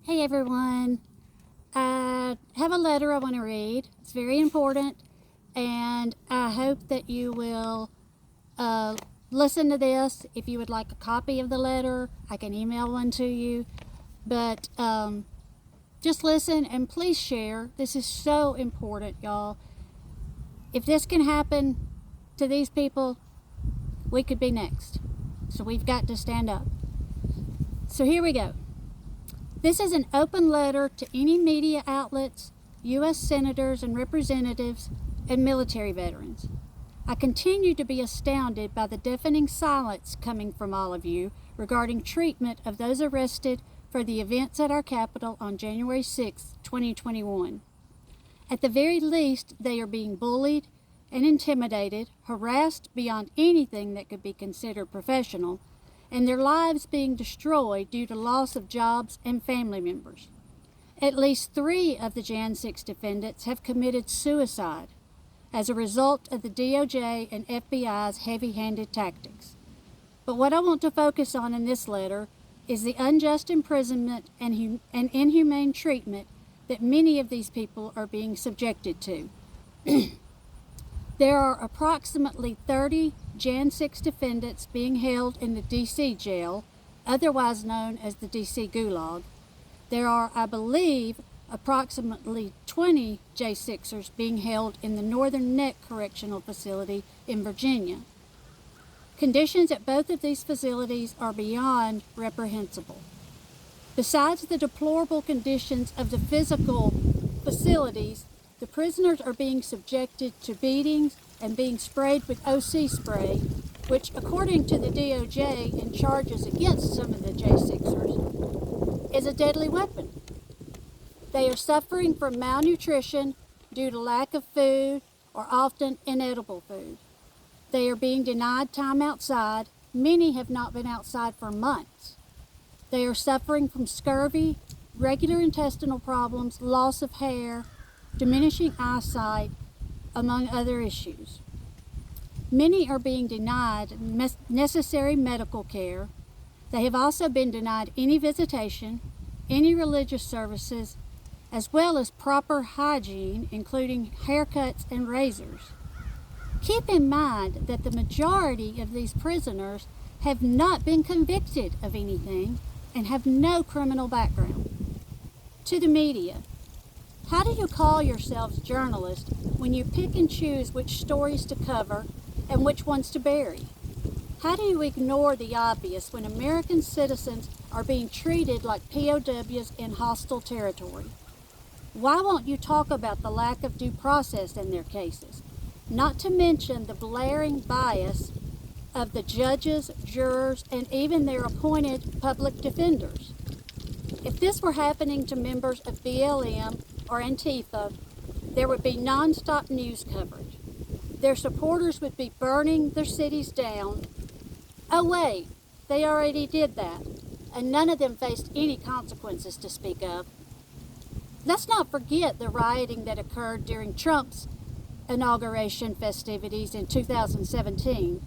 Hey everyone, I have a letter I want to read. It's very important, and I hope that you will uh, listen to this. If you would like a copy of the letter, I can email one to you. But just listen and please share. This is so important, y'all. If this can happen to these people, we could be next. So we've got to stand up. So here we go. This is an open letter to any media outlets, U.S. senators and representatives, and military veterans. I continue to be astounded by the deafening silence coming from all of you regarding treatment of those arrested for the events at our Capitol on January 6, 2021. At the very least, they are being bullied and intimidated, harassed beyond anything that could be considered professional, and their lives being destroyed due to loss of jobs and family members. At least 3 of the Jan 6 defendants have committed suicide as a result of the DOJ and FBI's heavy-handed tactics. But what I want to focus on in this letter is the unjust imprisonment and inhumane treatment that many of these people are being subjected to. There are approximately 30 Jan 6 defendants being held in the D.C. jail, otherwise known as the D.C. Gulag. There are, I believe, approximately 20 J6ers being held in the Northern Neck Correctional Facility in Virginia. Conditions at both of these facilities are beyond reprehensible. Besides the deplorable conditions of the physical facilities, the prisoners are being subjected to beatings and being sprayed with OC spray, which, according to the DOJ and charges against some of the J6ers, is a deadly weapon. They are suffering from malnutrition due to lack of food or often inedible food. They are being denied time outside. Many have not been outside for months. They are suffering from scurvy, regular intestinal problems, loss of hair, diminishing eyesight, among other issues. Many are being denied necessary medical care. They have also been denied any visitation, any religious services, as well as proper hygiene, including haircuts and razors. Keep in mind that the majority of these prisoners have not been convicted of anything and have no criminal background. To the media, how do you call yourselves journalists when you pick and choose which stories to cover and which ones to bury? How do you ignore the obvious when American citizens are being treated like POWs in hostile territory? Why won't you talk about the lack of due process in their cases? Not to mention the blaring bias of the judges, jurors, and even their appointed public defenders. If this were happening to members of BLM or Antifa, there would be nonstop news coverage. Their supporters would be burning their cities down. Oh wait, they already did that, and none of them faced any consequences to speak of. Let's not forget the rioting that occurred during Trump's inauguration festivities in 2017.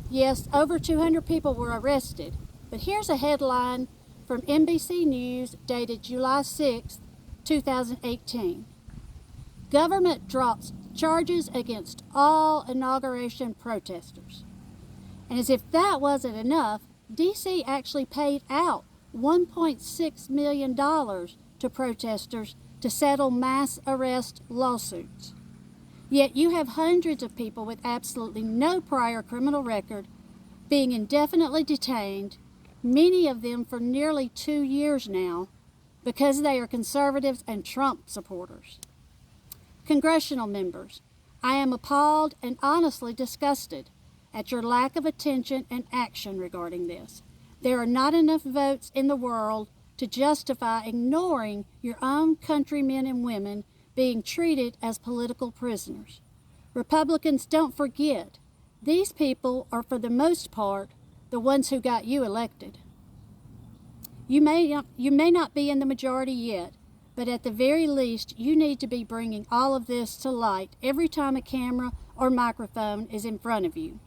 Yes, over 200 people were arrested, but here's a headline from NBC News dated July 6, 2018. Government drops charges against all inauguration protesters. And as if that wasn't enough, D.C. actually paid out $1.6 million to protesters to settle mass arrest lawsuits. Yet you have hundreds of people with absolutely no prior criminal record being indefinitely detained, many of them for nearly 2 years now, because they are conservatives and Trump supporters. Congressional members, I am appalled and honestly disgusted at your lack of attention and action regarding this. There are not enough votes in the world to justify ignoring your own countrymen and women being treated as political prisoners. Republicans, don't forget, these people are for the most part the ones who got you elected. You may not be in the majority yet, but at the very least, you need to be bringing all of this to light every time a camera or microphone is in front of you.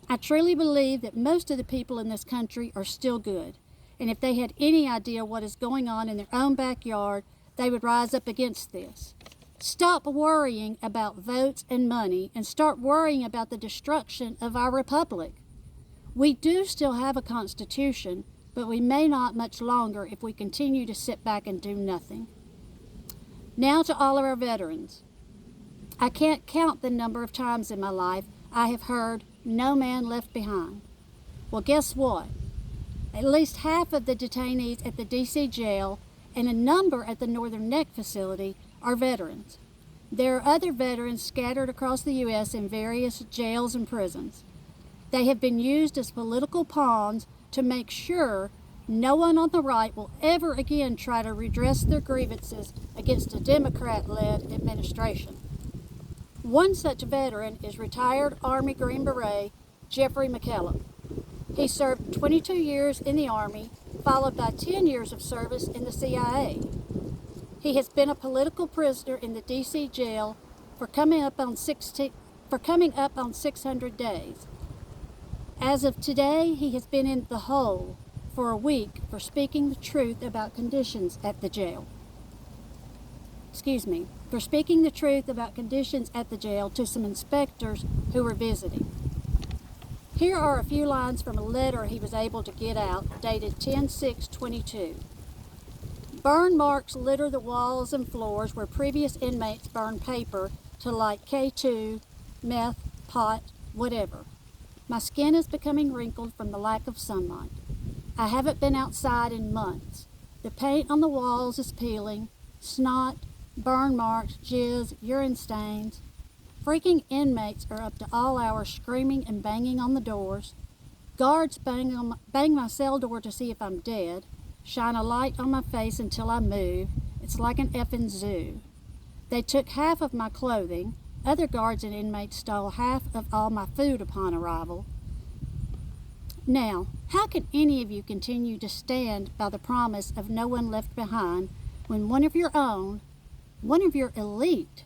I truly believe that most of the people in this country are still good, and if they had any idea what is going on in their own backyard, they would rise up against this. Stop worrying about votes and money and start worrying about the destruction of our republic. We do still have a constitution, but we may not much longer if we continue to sit back and do nothing. Now to all of our veterans. I can't count the number of times in my life I have heard, "No man left behind." Well, guess what? At least half of the detainees at the DC jail and a number at the Northern Neck facility are veterans. There are other veterans scattered across the U.S. in various jails and prisons. They have been used as political pawns to make sure no one on the right will ever again try to redress their grievances against a Democrat-led administration. One such veteran is retired Army Green Beret Jeffrey McKellum. He served 22 years in the Army, followed by 10 years of service in the CIA. He has been a political prisoner in the DC jail for coming up on 600 days. As of today, he has been in the hole for a week for speaking the truth about conditions at the jail. For speaking the truth about conditions at the jail to some inspectors who were visiting. Here are a few lines from a letter he was able to get out, dated 10/6/22. Burn marks litter the walls and floors where previous inmates burned paper to light K2, meth, pot, whatever. My skin is becoming wrinkled from the lack of sunlight. I haven't been outside in months. The paint on the walls is peeling, snot, burn marks, jizz, urine stains. Freaking inmates are up to all hours screaming and banging on the doors. Guards bang my cell door to see if I'm dead, shine a light on my face until I move. It's like an effing zoo. They took half of my clothing. Other guards and inmates stole half of all my food upon arrival. Now, how can any of you continue to stand by the promise of no one left behind when one of your own, one of your elite,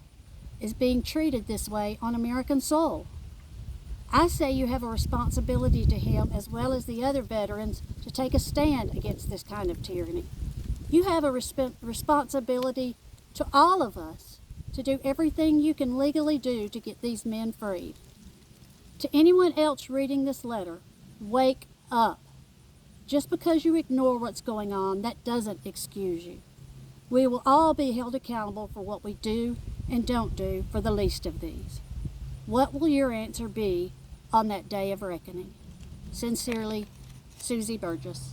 is being treated this way on American soil? I say you have a responsibility to him as well as the other veterans to take a stand against this kind of tyranny. You have a responsibility to all of us to do everything you can legally do to get these men freed. To anyone else reading this letter, wake up. Just because you ignore what's going on, that doesn't excuse you. We will all be held accountable for what we do and don't do for the least of these. What will your answer be on that day of reckoning? Sincerely, Susie Burgess.